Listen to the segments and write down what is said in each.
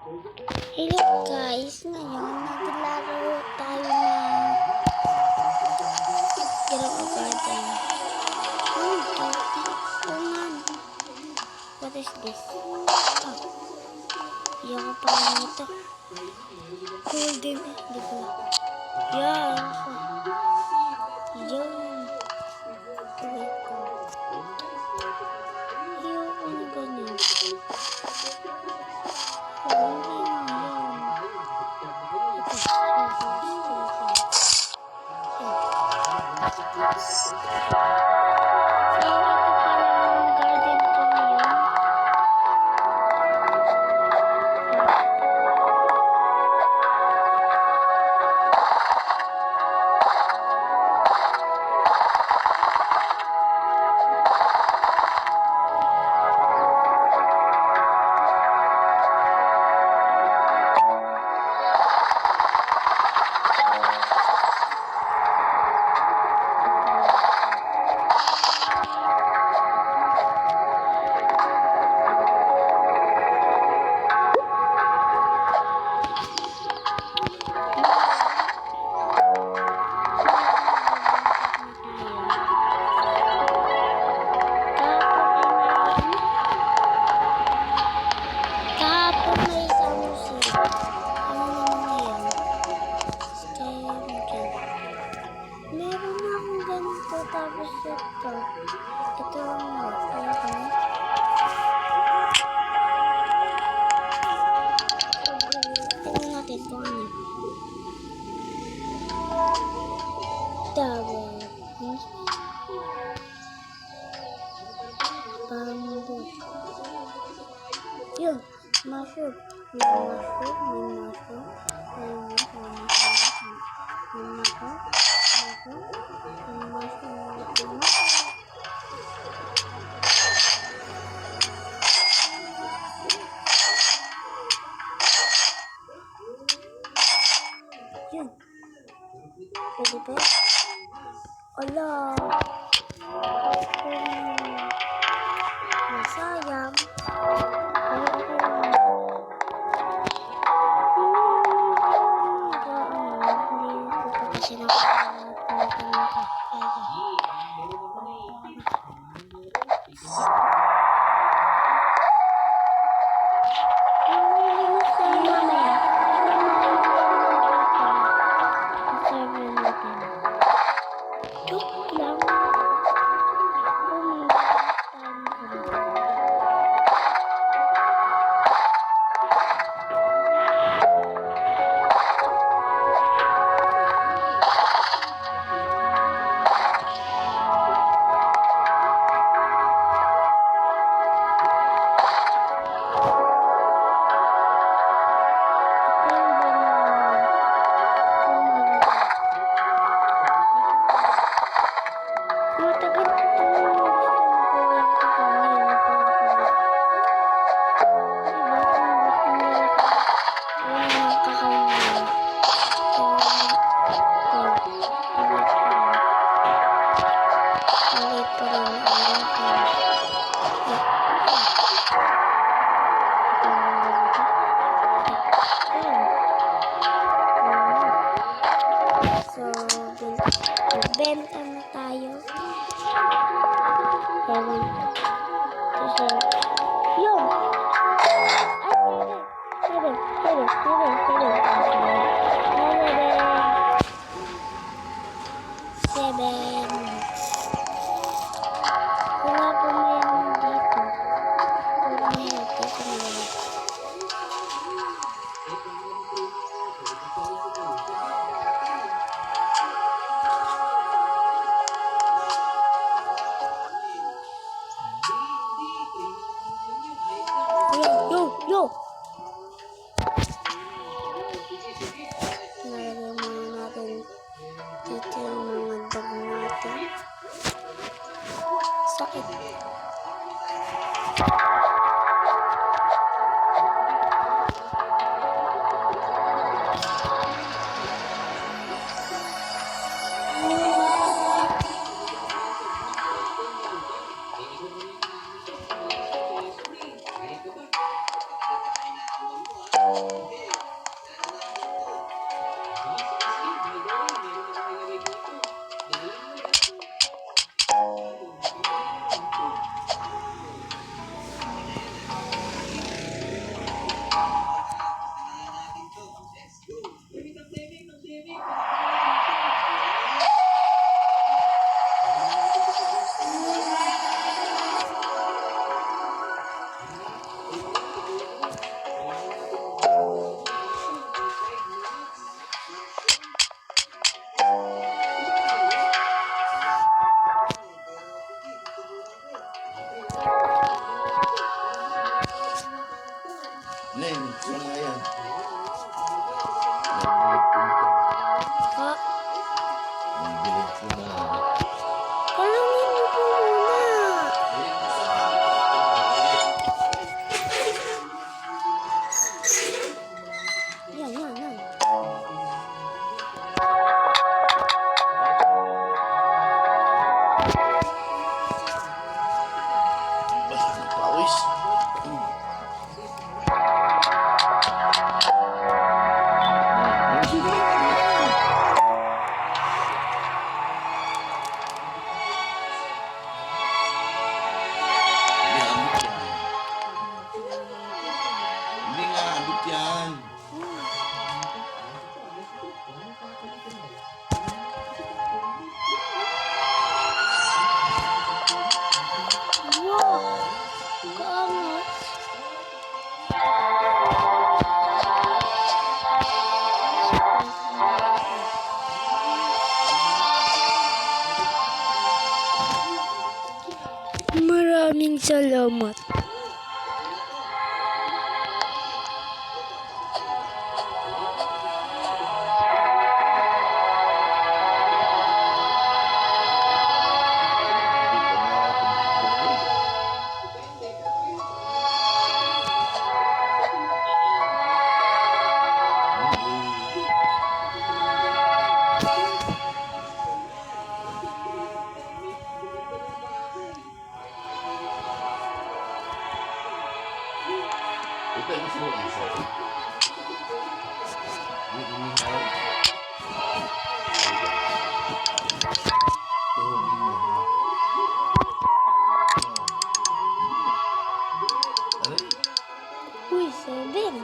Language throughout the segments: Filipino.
Hello guys, ngayon naglaro tayo ng Hero Garden. What is this? Yung pangalan nito. Golden, di ba? Yan. Yung. Yung ganyan. Tapos ito tingnan natin kung ano. Bamboo. Yun, mushroom. Yun. Pwede ba? Ala. Masayang. Benta na tayo. Yun! Seven. Wala po mayaman dito. Wala mayaman dito. Neng, sama yan. Ha? Nagbilad ko na. Kalungin mo po muna. Yan. Basta ng pawis. Hindi nga, abot yan. Wow! Kaangat. Maraming salamat. Ito yung gusto mo isa. Yung umihaw. Uy, 7.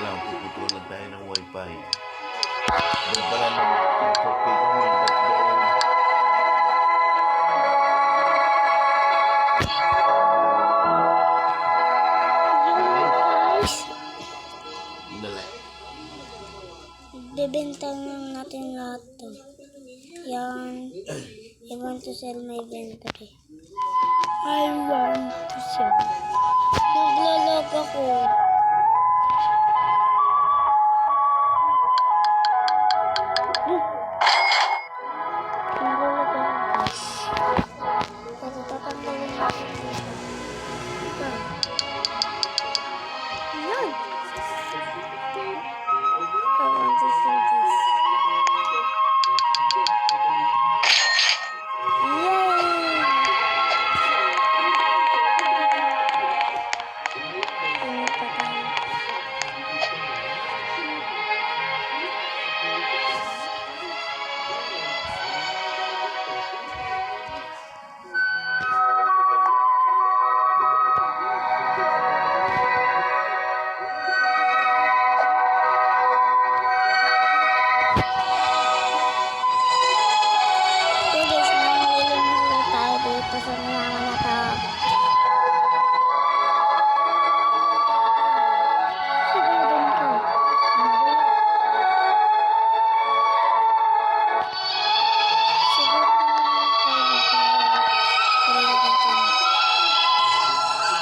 Alam, puputulan tayo ng wifi. Doon pala mag-tiktok kay Gawin. Ba't doon? Guys, Dali. bebenta lang natin lahat to. Yan. I want to sell my inventory. I want to sell. Naglalog ako. Naglalog ako, guys. Kasi tatanggalin natin dito. Ito. Yan. I want to sell this. Yay! Ano pa tayo? Okay guys, nangyayari na tayo dito sa mayaman na to. Sigurin ko.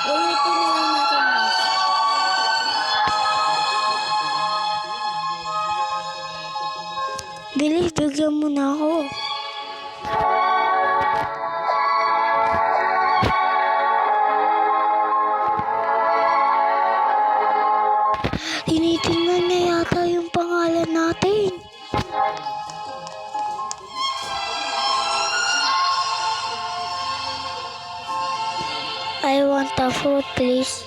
Ulitin na lang natin guys. Bilis, bigyan mo na ako. Tinitingnan niya yata yung pangalan natin. I want a fruit, please.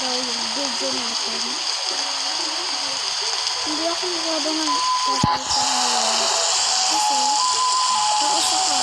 daw yung video natin. Hindi ako masyadong nagsasalita ngayon. Kasi, paus ako.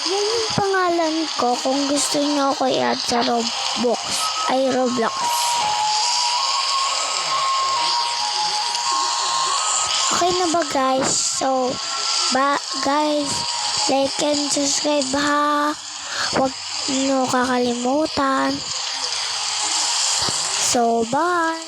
Yan yung pangalan ko kung gusto niyo ako i-add sa Roblox. Okay na ba guys? So, guys, like and subscribe ha. Huwag niyo kakalimutan. So, bye!